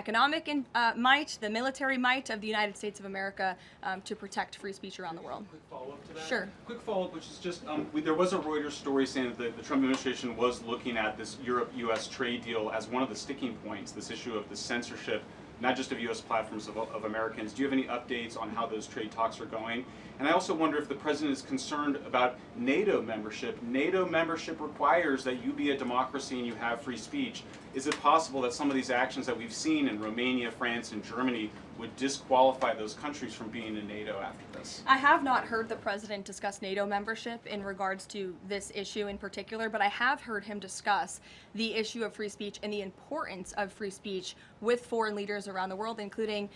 economic might, the military might of the United States of America to protect free speech around the world. Quick follow-up to that? Sure. Quick follow-up, which is just, there was a Reuters story saying that the Trump administration was looking at this Europe-U.S. trade deal as one of the sticking points, this issue of the censorship, not just of U.S. platforms, of Americans. Do you have any updates on how those trade talks are going? And I also wonder if the president is concerned about NATO membership. NATO membership requires that you be a democracy and you have free speech. Is it possible that some of these actions that we've seen in Romania, France, and Germany would disqualify those countries from being in NATO after this? I have not heard the president discuss NATO membership in regards to this issue in particular, but I have heard him discuss the issue of free speech and the importance of free speech with foreign leaders around the world, including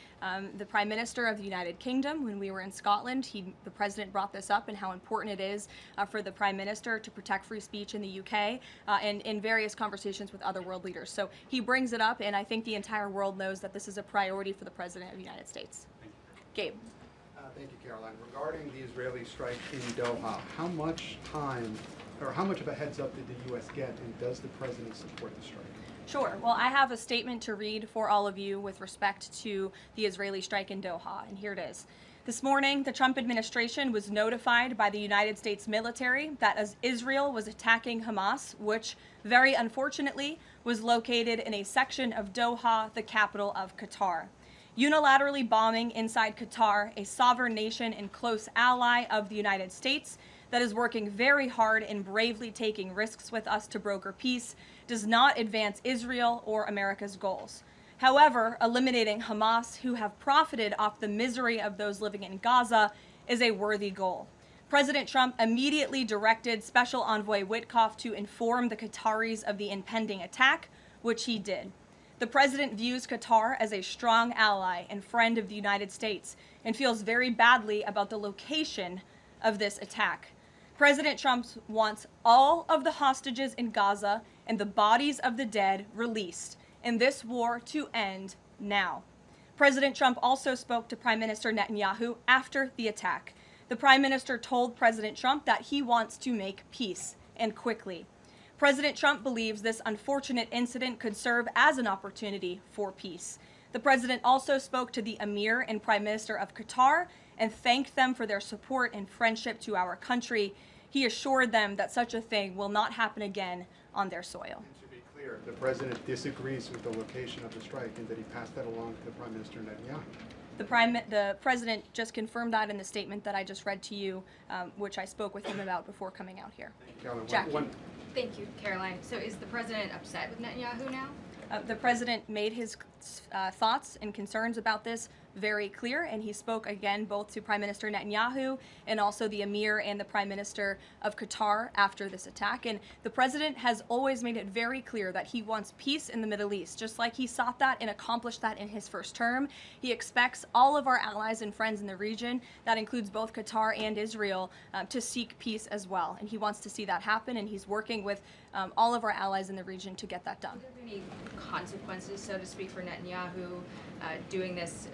the Prime Minister of the United Kingdom. When we were in Scotland, the president brought this up and how important it is for the Prime Minister to protect free speech in the UK and in various conversations with other world leaders. So he brings it up, and I think the entire world knows that this is a priority for the President of the United States. Gabe. Thank you, Caroline. Regarding the Israeli strike in Doha, how much time or how much of a heads up did the U.S. get, and does the president support the strike? Sure. Well, I have a statement to read for all of you with respect to the Israeli strike in Doha, and here it is. This morning, the Trump administration was notified by the United States military that as Israel was attacking Hamas, which very unfortunately was located in a section of Doha, the capital of Qatar. Unilaterally bombing inside Qatar, a sovereign nation and close ally of the United States that is working very hard and bravely taking risks with us to broker peace, does not advance Israel or America's goals. However, eliminating Hamas, who have profited off the misery of those living in Gaza, is a worthy goal. President Trump immediately directed Special Envoy Witkoff to inform the Qataris of the impending attack, which he did. The president views Qatar as a strong ally and friend of the United States and feels very badly about the location of this attack. President Trump wants all of the hostages in Gaza and the bodies of the dead released, and this war to end now. President Trump also spoke to Prime Minister Netanyahu after the attack. The Prime Minister told President Trump that he wants to make peace, and quickly. President Trump believes this unfortunate incident could serve as an opportunity for peace. The president also spoke to the Emir and Prime Minister of Qatar and thanked them for their support and friendship to our country. He assured them that such a thing will not happen again on their soil. To be clear, the president disagrees with the location of the strike, and that he passed that along to Prime Minister Netanyahu. The president just confirmed that in the statement that I just read to you, which I spoke with him about before coming out here. Jackie. Thank you, Caroline. So is the president upset with Netanyahu now? The president made his thoughts and concerns about this very clear, and he spoke again both to Prime Minister Netanyahu and also the Emir and the Prime Minister of Qatar after this attack. And the president has always made it very clear that he wants peace in the Middle East, just like he sought that and accomplished that in his first term. He expects all of our allies and friends in the region, that includes both Qatar and Israel, to seek peace as well. And he wants to see that happen, and he's working with all of our allies in the region to get that done. Are there any consequences, so to speak, for Netanyahu doing this,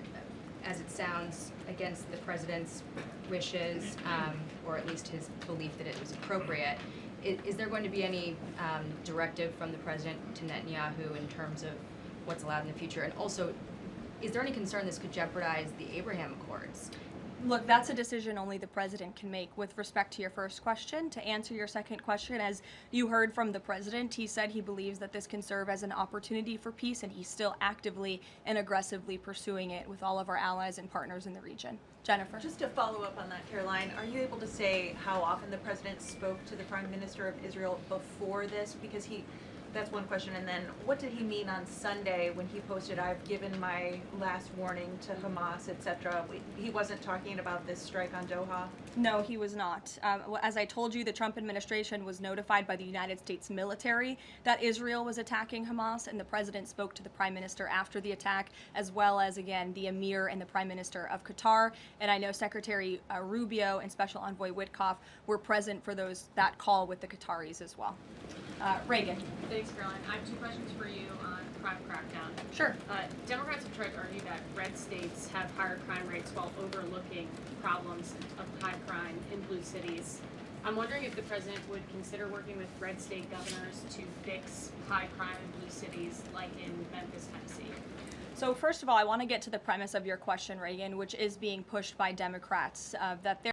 as it sounds, against the president's wishes, or at least his belief that it was appropriate? Is there going to be any directive from the president to Netanyahu in terms of what's allowed in the future? And also, is there any concern this could jeopardize the Abraham Accords? Look, that's a decision only the president can make. With respect to your first question, to answer your second question, as you heard from the president, he said he believes that this can serve as an opportunity for peace, and he's still actively and aggressively pursuing it with all of our allies and partners in the region. Jennifer. Just to follow up on that, Caroline, are you able to say how often the president spoke to the Prime Minister of Israel before this? Because that's one question. And then what did he mean on Sunday when he posted, "I've given my last warning to Hamas," etc.? He wasn't talking about this strike on Doha? No, he was not. As I told you, the Trump administration was notified by the United States military that Israel was attacking Hamas, and the president spoke to the Prime Minister after the attack, as well as, again, the Emir and the Prime Minister of Qatar. And I know Secretary Rubio and Special Envoy Witkoff were present for that call with the Qataris as well. Reagan. Thanks, Caroline. I have two questions for you on crime crackdown. Sure. Democrats have tried to argue that red states have higher crime rates while overlooking problems of high crime in blue cities. I'm wondering if the president would consider working with red state governors to fix high crime in blue cities like in Memphis, Tennessee. So first of all, I want to get to the premise of your question, Reagan, which is being pushed by Democrats, that